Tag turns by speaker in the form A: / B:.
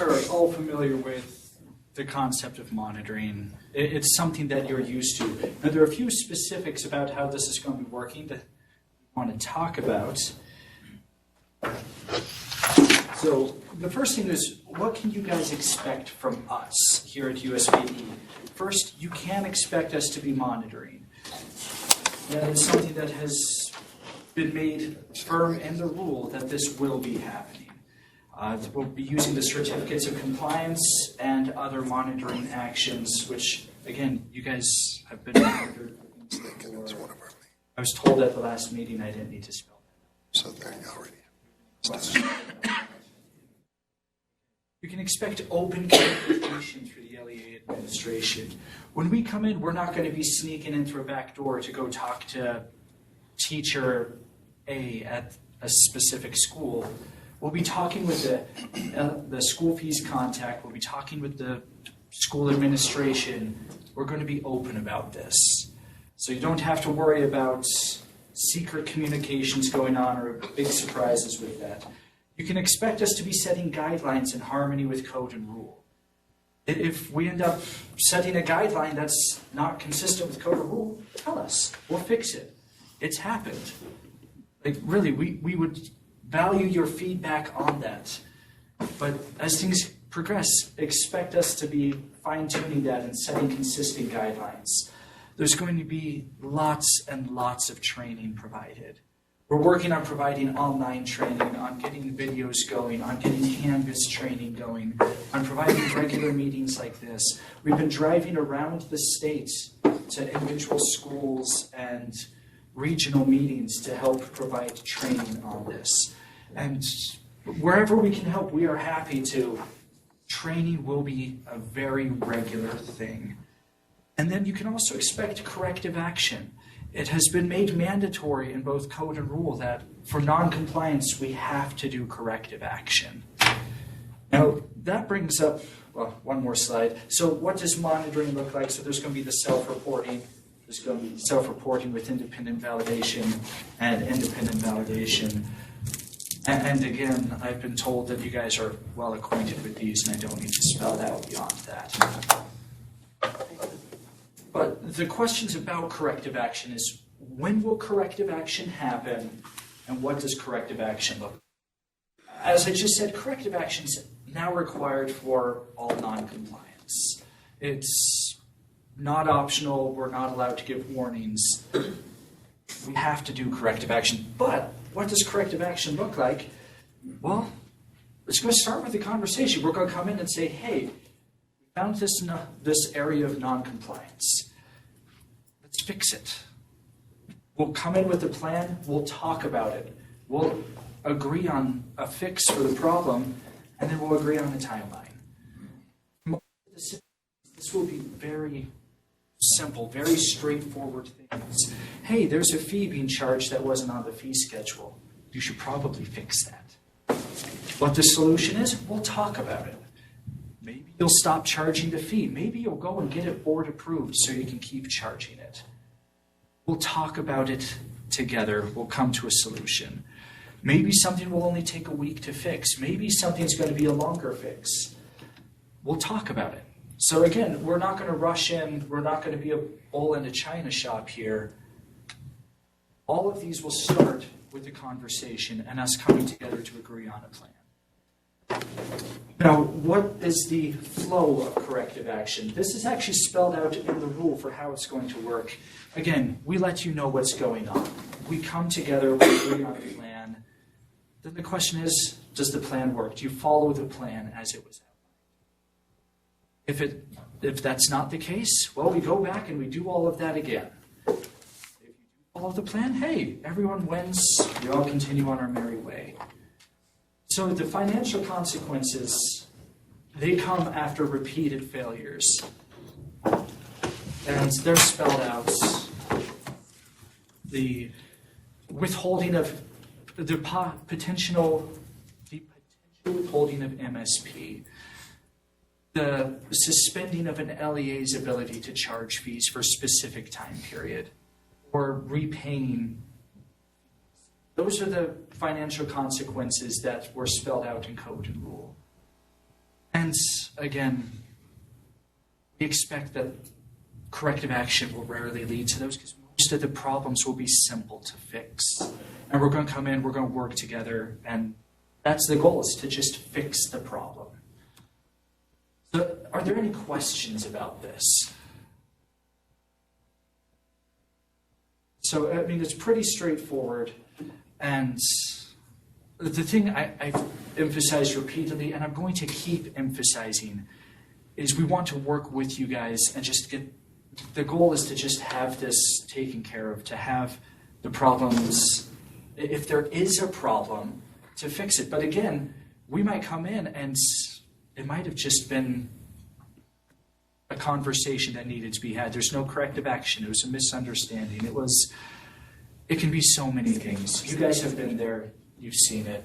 A: Are all familiar with the concept of monitoring. It's something that you're used to. Now, there are a few specifics about how this is going to be working that I want to talk about. So the first thing is, what can you guys expect from us here at USPE? First, you can expect us to be monitoring. That is something that has been made firm in the rule that this will be happening. We'll be using the certificates of compliance and other monitoring actions, which, again, you guys have been monitored before. I was told at the last meeting I didn't need to spell that.
B: So there you already.
A: You can expect open communication through the LEA administration. When we come in, we're not going to be sneaking in through a back door to go talk to teacher A at a specific school. We'll be talking with the school fees contact. We'll be talking with the school administration. We're going to be open about this. So you don't have to worry about secret communications going on or big surprises with that. You can expect us to be setting guidelines in harmony with code and rule. If we end up setting a guideline that's not consistent with code or rule, tell us. We'll fix it. It's happened. Like, really, we would value your feedback on that. But as things progress, expect us to be fine-tuning that and setting consistent guidelines. There's going to be lots and lots of training provided. We're working on providing online training, on getting videos going, on getting Canvas training going, on providing regular meetings like this. We've been driving around the state to individual schools and regional meetings to help provide training on this. And wherever we can help, we are happy to. Training will be a very regular thing. And then you can also expect corrective action. It has been made mandatory in both code and rule that for non-compliance, we have to do corrective action. Now, that brings up, well, one more slide. So what does monitoring look like? So there's going to be the self-reporting. There's going to be self-reporting with independent validation and independent validation. And again, I've been told that you guys are well acquainted with these, and I don't need to spell out beyond that. But the questions about corrective action is, when will corrective action happen, and what does corrective action look like? As I just said, corrective action is now required for all non-compliance. It's not optional. We're not allowed to give warnings. We have to do corrective action. But what does corrective action look like? Well, it's going to start with a conversation. We're going to come in and say, hey, we found this area of non-compliance. Let's fix it. We'll come in with a plan. We'll talk about it. We'll agree on a fix for the problem, and then we'll agree on a timeline. This will be very simple, very straightforward things. Hey, there's a fee being charged that wasn't on the fee schedule. You should probably fix that. What the solution is, we'll talk about it. Maybe you'll stop charging the fee. Maybe you'll go and get it board approved so you can keep charging it. We'll talk about it together. We'll come to a solution. Maybe something will only take a week to fix. Maybe something's going to be a longer fix. We'll talk about it. So again, we're not going to rush in. We're not going to be a bull in a china shop here. All of these will start with the conversation and us coming together to agree on a plan. Now, what is the flow of corrective action? This is actually spelled out in the rule for how it's going to work. Again, we let you know what's going on. We come together, we agree on a plan. Then the question is, does the plan work? Do you follow the plan as it was outlined? If that's not the case, well, we go back and we do all of that again. If you do follow the plan, hey, everyone wins. We all continue on our merry way. So the financial consequences, they come after repeated failures. And they're spelled out. The withholding of the potential withholding of MSP. The suspending of an LEA's ability to charge fees for a specific time period, or repaying. Those are the financial consequences that were spelled out in code and rule. And again, we expect that corrective action will rarely lead to those because most of the problems will be simple to fix. And we're going to come in, we're going to work together, and that's the goal, is to just fix the problem. So are there any questions about this? So, I mean, it's pretty straightforward. And the thing I've emphasized repeatedly, and I'm going to keep emphasizing, is we want to work with you guys and just get, the goal is to just have this taken care of, to have the problems, if there is a problem, to fix it. But again, we might come in and it might have just been a conversation that needed to be had. There's no corrective action. It was a misunderstanding. It can be so many things. You guys have been there. You've seen it.